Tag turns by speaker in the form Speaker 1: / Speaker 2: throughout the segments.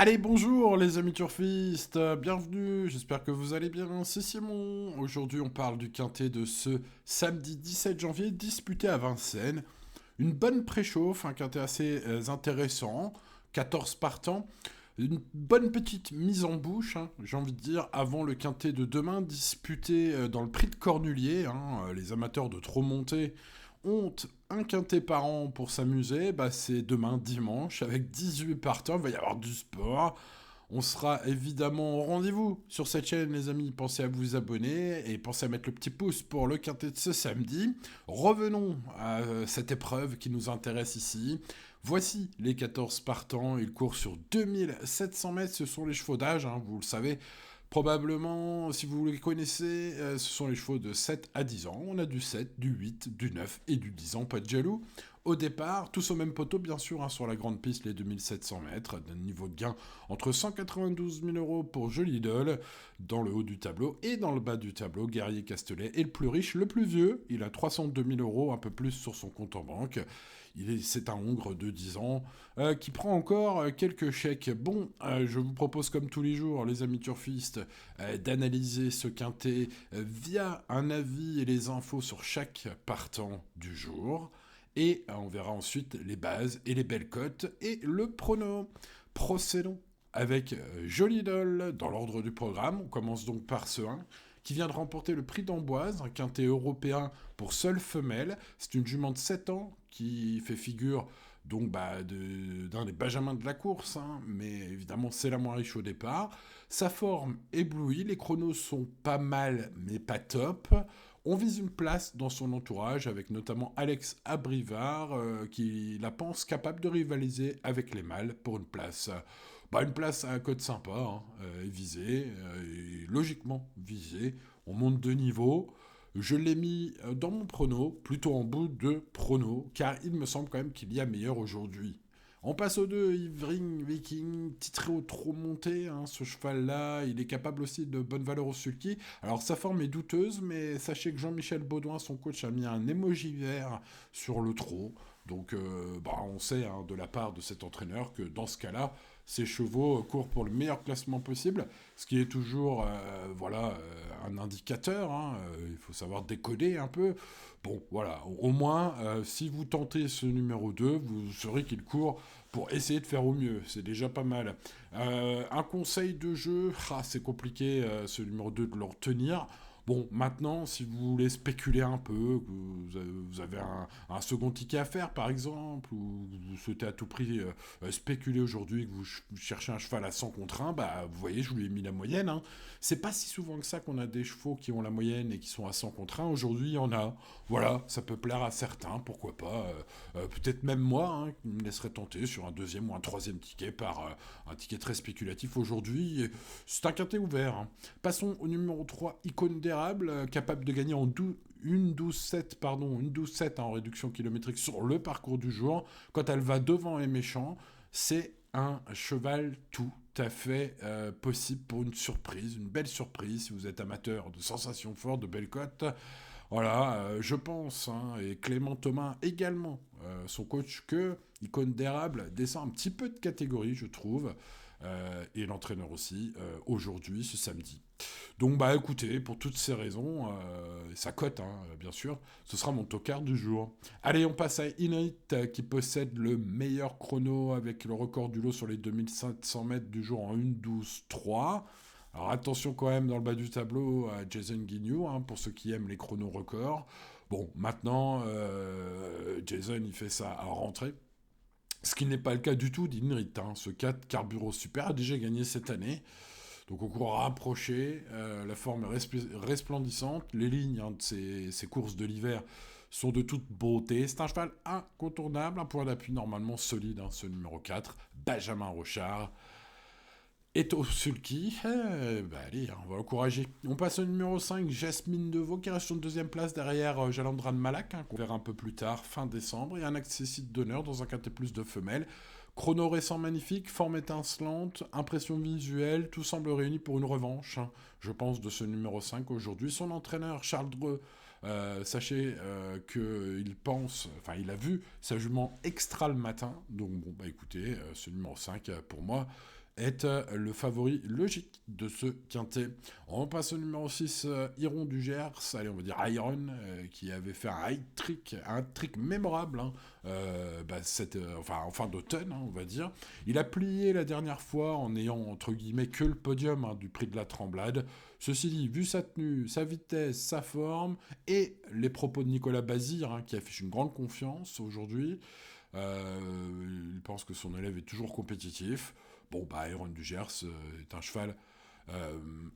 Speaker 1: Allez, bonjour les amis turfistes, bienvenue, j'espère que vous allez bien, c'est Simon. Aujourd'hui on parle du quintet de ce samedi 17 janvier disputé à Vincennes. Une bonne préchauffe, un quintet assez intéressant, 14 partants. Une bonne petite mise en bouche, hein, j'ai envie de dire, avant le quintet de demain disputé dans le prix de Cornulier. Les amateurs de trop monter ont un quintet par an pour s'amuser. Bah, c'est demain dimanche avec 18 partants, il va y avoir du sport. On sera évidemment au rendez-vous sur cette chaîne, les amis. Pensez à vous abonner et pensez à mettre le petit pouce pour le quintet de ce samedi. Revenons à cette épreuve qui nous intéresse ici. Voici les 14 partants. Ils courent sur 2700 mètres. Ce sont les chevaux d'âge, hein, vous le savez. Probablement, si vous les connaissez, ce sont les chevaux de 7 à 10 ans. On a du 7, du 8, du 9 et du 10 ans, pas de jaloux. Au départ, tous au même poteau, bien sûr, hein, sur la grande piste, les 2700 mètres, d'un niveau de gain entre 192 000 euros pour Jolie Idole, dans le haut du tableau, et dans le bas du tableau, Guerrier Castellet est le plus riche, le plus vieux. Il a 302 000 euros, un peu plus sur son compte en banque. C'est un Hongre de 10 ans qui prend encore quelques chèques. Bon, je vous propose comme tous les jours, les amis turfistes, d'analyser ce quintet via un avis et les infos sur chaque partant du jour. Et on verra ensuite les bases et les belles cotes et le prono. Procédons avec Jolie Doll dans l'ordre du programme. On commence donc par ce 1 qui vient de remporter le prix d'Amboise, un quintet européen pour seule femelle. C'est une jument de 7 ans qui fait figure donc d'un des benjamins de la course, hein, mais évidemment c'est la moins riche au départ. Sa forme éblouit, les chronos sont pas mal mais pas top. On vise une place dans son entourage avec notamment Alex Abrivard qui la pense capable de rivaliser avec les mâles pour une place. Une place à un code sympa, hein, visée, et logiquement visée. On monte de niveau. Je l'ai mis dans mon prono, plutôt en bout de prono, car il me semble quand même qu'il y a meilleur aujourd'hui. On passe au 2, Ivring Viking, titré au trop monté, hein, ce cheval-là, il est capable aussi de bonne valeur au sulky. Alors sa forme est douteuse, mais sachez que Jean-Michel Baudouin, son coach, a mis un émoji vert sur le trot. Donc on sait hein, de la part de cet entraîneur que dans ce cas-là, ces chevaux courent pour le meilleur classement possible, ce qui est toujours un indicateur, hein, il faut savoir décoder un peu. Bon, voilà, au moins, si vous tentez ce numéro 2, vous saurez qu'il court pour essayer de faire au mieux, c'est déjà pas mal. Un conseil de jeu, c'est compliqué ce numéro 2 de le retenir. Bon, maintenant, si vous voulez spéculer un peu, que vous avez un second ticket à faire par exemple, ou vous souhaitez à tout prix spéculer aujourd'hui, que vous cherchez un cheval à 100 contre 1, bah vous voyez, je vous lui ai mis la moyenne. Hein. C'est pas si souvent que ça qu'on a des chevaux qui ont la moyenne et qui sont à 100 contre 1. Aujourd'hui, il y en a. Voilà, ça peut plaire à certains, pourquoi pas. Peut-être même moi, hein, qui me laisserait tenter sur un deuxième ou un troisième ticket par un ticket très spéculatif aujourd'hui. C'est un quintet ouvert. Hein. Passons au numéro 3, Icône d'érable, capable de gagner en une 12-7, une 12-7 en réduction kilométrique sur le parcours du jour. Quand elle va devant les méchants, c'est un cheval tout à fait possible pour une surprise, une belle surprise si vous êtes amateur de sensations fortes, de belles cotes. Voilà, je pense, hein, et Clément Thomas également, son coach, que Icône d'érable descend un petit peu de catégorie, je trouve, et l'entraîneur aussi, aujourd'hui, ce samedi. Donc bah écoutez, pour toutes ces raisons, sa cote hein, bien sûr, ce sera mon tocard du jour. Allez, on passe à Inuit qui possède le meilleur chrono avec le record du lot sur les 2500 mètres du jour en 1:12:3. Alors attention quand même dans le bas du tableau à Jason Guignou, hein, pour ceux qui aiment les chronos records. Bon, maintenant, Jason il fait ça à rentrer. Ce qui n'est pas le cas du tout d'Inrit. Hein. Ce 4 Carburo Super a déjà gagné cette année. Donc au cours rapproché, la forme est resplendissante, les lignes hein, de ces courses de l'hiver sont de toute beauté. C'est un cheval incontournable, un point d'appui normalement solide, hein, ce numéro 4, Benjamin Rochard. Et au sulky, allez, on va l'encourager. On passe au numéro 5, Jasmine Deveau, qui reste sur une deuxième place derrière Jalandra de Malak, hein, qu'on verra un peu plus tard, fin décembre, et un accessible d'honneur dans un quintet plus de femelles. Chrono récent magnifique, forme étincelante, impression visuelle, tout semble réuni pour une revanche, hein, je pense, de ce numéro 5 aujourd'hui. Son entraîneur, Charles Dreux, sachez qu'il pense, enfin il a vu sa jument extra le matin, donc bon bah écoutez, ce numéro 5 pour moi est le favori logique de ce quintet. On passe au numéro 6, Iron du Gers, allez on va dire Iron, qui avait fait un trick mémorable, hein, en fin d'automne, hein, on va dire. Il a plié la dernière fois en ayant entre guillemets que le podium, hein, du prix de la Tremblade. Ceci dit, vu sa tenue, sa vitesse, sa forme et les propos de Nicolas Bazir, hein, qui affiche une grande confiance aujourd'hui, il pense que son élève est toujours compétitif. Bon, bah, Iron du Gers est un cheval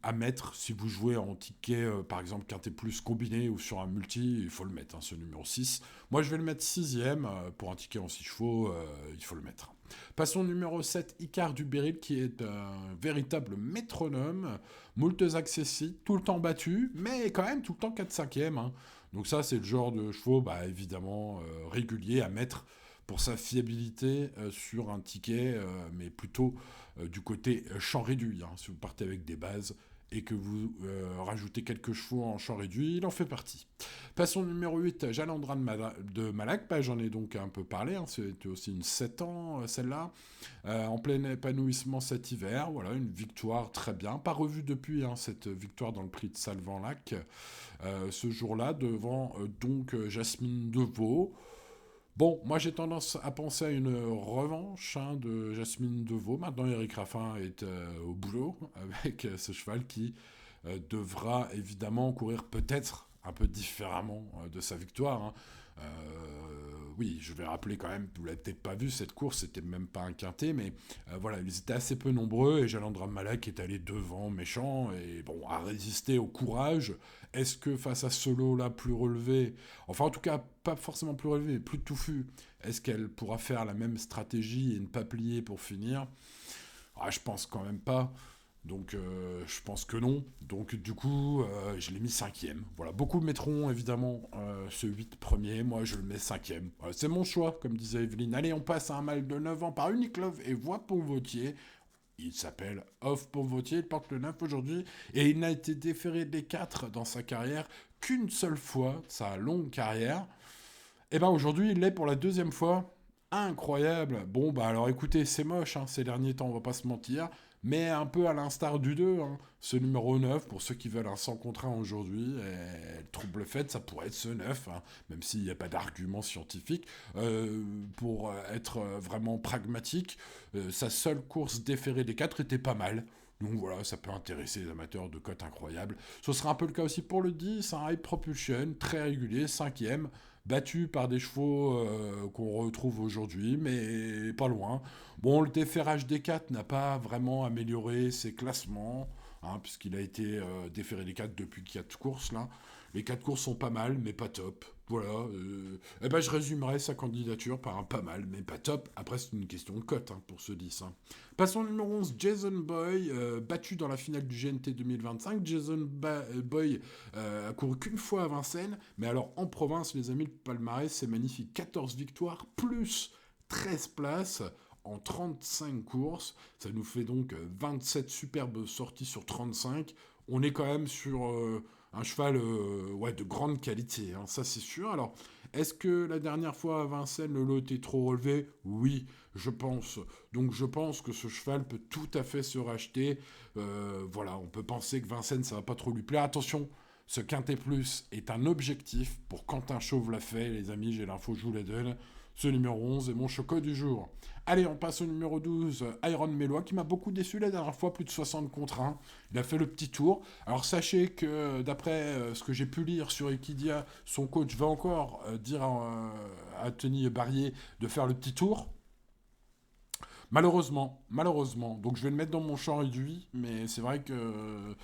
Speaker 1: à mettre si vous jouez en ticket, par exemple, quintet plus combiné ou sur un multi, il faut le mettre, hein, ce numéro 6. Moi, je vais le mettre 6ème, pour un ticket en 6 chevaux, il faut le mettre. Passons au numéro 7, Icar du Béryl, qui est un véritable métronome, moultes accessibles, tout le temps battu, mais quand même tout le temps 4-5ème. Hein. Donc ça, c'est le genre de chevaux, bah, évidemment, régulier à mettre pour sa fiabilité sur un ticket, mais plutôt du côté champ réduit. Hein. Si vous partez avec des bases et que vous rajoutez quelques chevaux en champ réduit, il en fait partie. Passons au numéro 8, Jalandra de Malak. Bah, j'en ai donc un peu parlé, hein. C'était aussi une 7 ans, celle-là. En plein épanouissement cet hiver, voilà, une victoire très bien. Pas revue depuis, hein, cette victoire dans le prix de Salvan-Lac. Ce jour-là, devant Jasmine Deveau. Bon, moi j'ai tendance à penser à une revanche, hein, de Jasmine Deveau. Maintenant, Eric Raffin est au boulot avec ce cheval qui devra évidemment courir peut-être un peu différemment de sa victoire. Hein. Oui, je vais rappeler quand même, vous l'avez peut-être pas vu, cette course, c'était même pas un quintet, mais voilà, ils étaient assez peu nombreux et Jalandra Malak est allé devant, méchant, et bon, a résisté au courage. Est-ce que face à ce lot-là plus relevé, enfin en tout cas pas forcément plus relevé, mais plus touffu, est-ce qu'elle pourra faire la même stratégie et ne pas plier pour finir? Je pense quand même pas. Donc je pense que non. Donc du coup, je l'ai mis 5ème. Voilà, beaucoup mettront évidemment ce 8 premier. Moi, je le mets 5ème. Voilà, c'est mon choix, comme disait Evelyne. Allez, on passe à un mâle de 9 ans par Uniqlove et Voix Vautier. Il s'appelle Off Vautier, il porte le 9 aujourd'hui. Et il n'a été déféré des 4 dans sa carrière qu'une seule fois, sa longue carrière. Et ben aujourd'hui, il l'est pour la deuxième fois. Incroyable. Bon, bah alors écoutez, c'est moche, hein, ces derniers temps, on va pas se mentir. Mais un peu à l'instar du 2, hein, ce numéro 9, pour ceux qui veulent un 100 contre 1 aujourd'hui, le trouble fait, ça pourrait être ce 9, hein, même s'il n'y a pas d'argument scientifique. Pour être vraiment pragmatique, sa seule course déférée des 4 était pas mal. Donc voilà, ça peut intéresser les amateurs de cotes incroyables. Ce sera un peu le cas aussi pour le 10, un High Propulsion, très régulier, 5ème, battu par des chevaux qu'on retrouve aujourd'hui, mais pas loin. Bon, le déferrage des 4 n'a pas vraiment amélioré ses classements, hein, puisqu'il a été déféré des 4 depuis 4 courses, là. Les 4 courses sont pas mal, mais pas top. Voilà. Eh ben, je résumerai sa candidature par un pas mal, mais pas top. Après, c'est une question de cote, hein, pour ce 10. Hein. Passons au numéro 11, Jason Boy, battu dans la finale du GNT 2025. Boy a couru qu'une fois à Vincennes, mais alors en province, les amis, le palmarès, c'est magnifique. 14 victoires, plus 13 places en 35 courses. Ça nous fait donc 27 superbes sorties sur 35. On est quand même sur un cheval de grande qualité, hein, ça c'est sûr. Alors, est-ce que la dernière fois à Vincennes, le lot était trop relevé? Oui, je pense. Donc je pense que ce cheval peut tout à fait se racheter. Voilà, on peut penser que Vincennes, ça va pas trop lui plaire. Attention, ce Quintet Plus est un objectif pour Quentin Chauve l'a fait, les amis, j'ai l'info, je vous la donne. Ce numéro 11 est mon choco du jour. Allez, on passe au numéro 12, Iron Mélois, qui m'a beaucoup déçu la dernière fois, plus de 60 contre 1. Il a fait le petit tour. Alors sachez que d'après ce que j'ai pu lire sur Equidia, son coach va encore dire à Tony Barrier de faire le petit tour. Malheureusement. Donc je vais le mettre dans mon champ réduit, mais c'est vrai que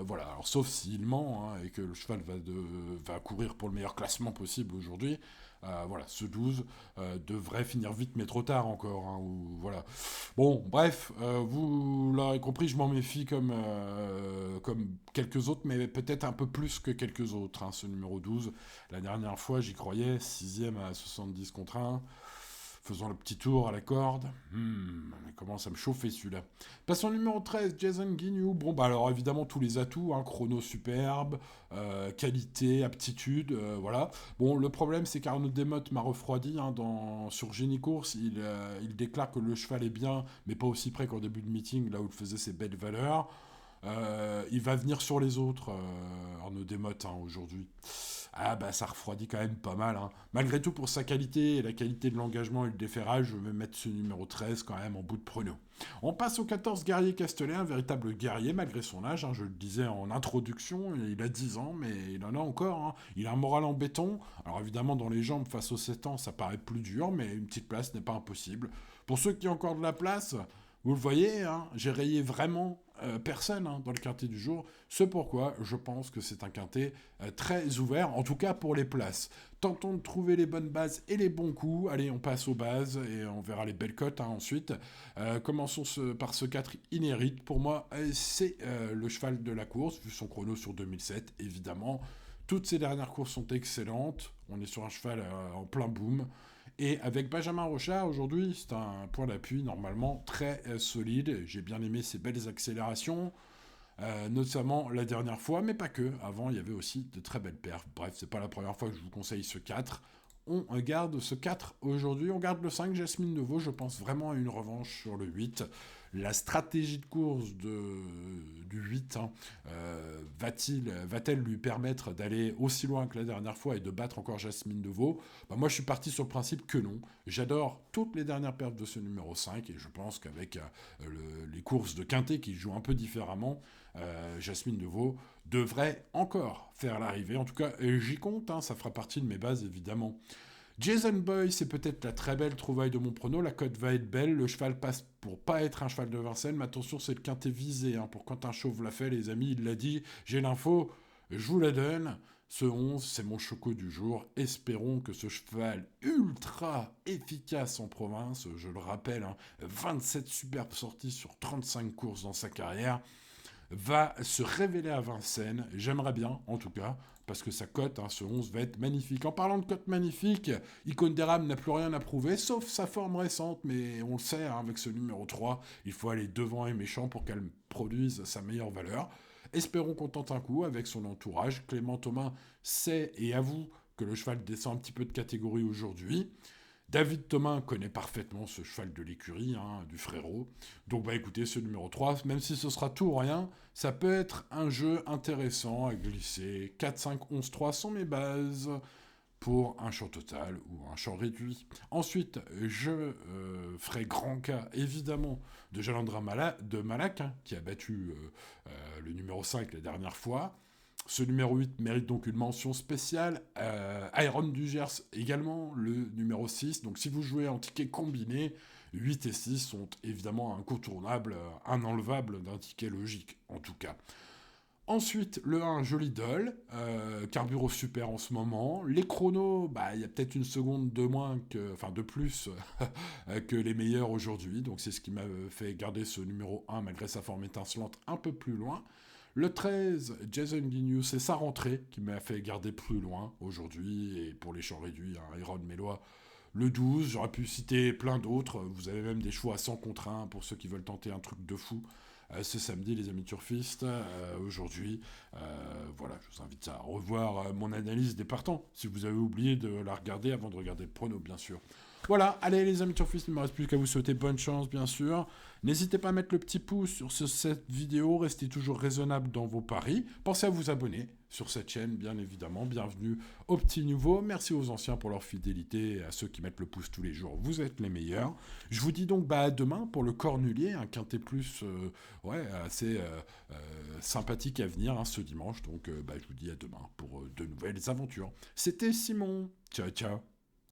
Speaker 1: voilà. Alors sauf s'il ment, hein, et que le cheval va courir pour le meilleur classement possible aujourd'hui. Voilà, ce 12 devrait finir vite, mais trop tard encore. Hein, voilà. Bon, bref, vous l'aurez compris, je m'en méfie comme quelques autres, mais peut-être un peu plus que quelques autres. Hein, ce numéro 12, la dernière fois, j'y croyais, 6ème à 70 contre 1. Faisons le petit tour à la corde. Il commence à me chauffer celui-là. Passons au numéro 13, Jason Guignou. Bon, bah alors évidemment tous les atouts, hein, chrono superbe, qualité, aptitude, voilà. Bon, le problème c'est qu'Arnaud Desmottes m'a refroidi, hein, sur Génie Course. Il déclare que le cheval est bien, mais pas aussi près qu'en début de meeting, là où il faisait ses belles valeurs. Il va venir sur les autres, Arnaud Desmottes, hein, aujourd'hui. Ah bah ça refroidit quand même pas mal, hein. Malgré tout, pour sa qualité et la qualité de l'engagement et le déferrage, je vais mettre ce numéro 13 quand même en bout de prono. On passe au 14 Guerrier Castellet, un véritable guerrier malgré son âge, hein, je le disais en introduction, il a 10 ans mais il en a encore, hein. Il a un moral en béton, alors évidemment dans les jambes face aux 7 ans ça paraît plus dur, mais une petite place n'est pas impossible. Pour ceux qui ont encore de la place, vous le voyez, hein, j'ai rayé vraiment personne, hein, dans le quintet du jour. C'est pourquoi je pense que c'est un quintet très ouvert, en tout cas pour les places. Tentons de trouver les bonnes bases et les bons coups. Allez, on passe aux bases et on verra les belles cotes, hein, ensuite. Commençons par ce 4 Inérite. Pour moi, c'est le cheval de la course, vu son chrono sur 2007, évidemment. Toutes ces dernières courses sont excellentes. On est sur un cheval en plein boom. Et avec Benjamin Rochard, aujourd'hui, c'est un point d'appui normalement très solide. J'ai bien aimé ses belles accélérations, notamment la dernière fois, mais pas que. Avant, il y avait aussi de très belles perfs. Bref, c'est pas la première fois que je vous conseille ce 4. On garde ce 4 aujourd'hui. On garde le 5, Jasmine Neveu. Je pense vraiment à une revanche sur le 8. La stratégie de course du 8, hein, va-t-elle lui permettre d'aller aussi loin que la dernière fois et de battre encore Jasmine Deveau? Bah, moi, je suis parti sur le principe que non. J'adore toutes les dernières perfs de ce numéro 5 et je pense qu'avec les courses de quintet qui jouent un peu différemment, Jasmine Deveau devrait encore faire l'arrivée. En tout cas, j'y compte, hein, ça fera partie de mes bases évidemment. Jason Boy, c'est peut-être la très belle trouvaille de mon prono. La cote va être belle. Le cheval passe pour pas être un cheval de Vincennes. Mais attention, c'est le quintet visé, hein. Pour Quentin Chauve l'a fait, les amis, il l'a dit. J'ai l'info, je vous la donne. Ce 11, c'est mon choco du jour. Espérons que ce cheval ultra efficace en province, je le rappelle, hein, 27 superbes sorties sur 35 courses dans sa carrière, va se révéler à Vincennes. J'aimerais bien, en tout cas, parce que sa cote, hein, ce 11, va être magnifique. En parlant de cote magnifique, Icône des Rames n'a plus rien à prouver, sauf sa forme récente, mais on le sait, hein, avec ce numéro 3, il faut aller devant et méchant pour qu'elle produise sa meilleure valeur. Espérons qu'on tente un coup avec son entourage. Clément Thomas sait et avoue que le cheval descend un petit peu de catégorie aujourd'hui. David Thomas connaît parfaitement ce cheval de l'écurie, hein, du frérot. Donc bah écoutez, ce numéro 3, même si ce sera tout ou rien, ça peut être un jeu intéressant à glisser. 4, 5, 11, 3 sont mes bases pour un champ total ou un champ réduit. Ensuite, je ferai grand cas, évidemment, de Jalandra Malak, hein, qui a battu le numéro 5 la dernière fois. Ce numéro 8 mérite donc une mention spéciale. Iron du Gers également, le numéro 6. Donc si vous jouez en ticket combiné, 8 et 6 sont évidemment incontournables, inenlevables d'un ticket logique en tout cas. Ensuite, le 1, Joli Doll, Carburo super en ce moment. Les chronos, bah, il y a peut-être une seconde de plus que les meilleurs aujourd'hui. Donc c'est ce qui m'a fait garder ce numéro 1 malgré sa forme étincelante un peu plus loin. Le 13, Jason Guignou, c'est sa rentrée qui m'a fait garder plus loin aujourd'hui. Et pour les champs réduits, hein, Iron Mélois, le 12, j'aurais pu citer plein d'autres. Vous avez même des choix à 100 contre 1 pour ceux qui veulent tenter un truc de fou. Ce samedi, les amis turfistes, aujourd'hui. Voilà, je vous invite à revoir mon analyse des partants, si vous avez oublié de la regarder avant de regarder le prono, bien sûr. Voilà, allez les amis turfistes, il ne me reste plus qu'à vous souhaiter bonne chance, bien sûr. N'hésitez pas à mettre le petit pouce sur cette vidéo, restez toujours raisonnable dans vos paris. Pensez à vous abonner sur cette chaîne, bien évidemment. Bienvenue aux petits nouveaux. Merci aux anciens pour leur fidélité et à ceux qui mettent le pouce tous les jours. Vous êtes les meilleurs. Je vous dis donc à demain pour le Cornulier, un quintet plus assez sympathique à venir, hein, ce dimanche. Donc je vous dis à demain pour de nouvelles aventures. C'était Simon. Ciao, ciao.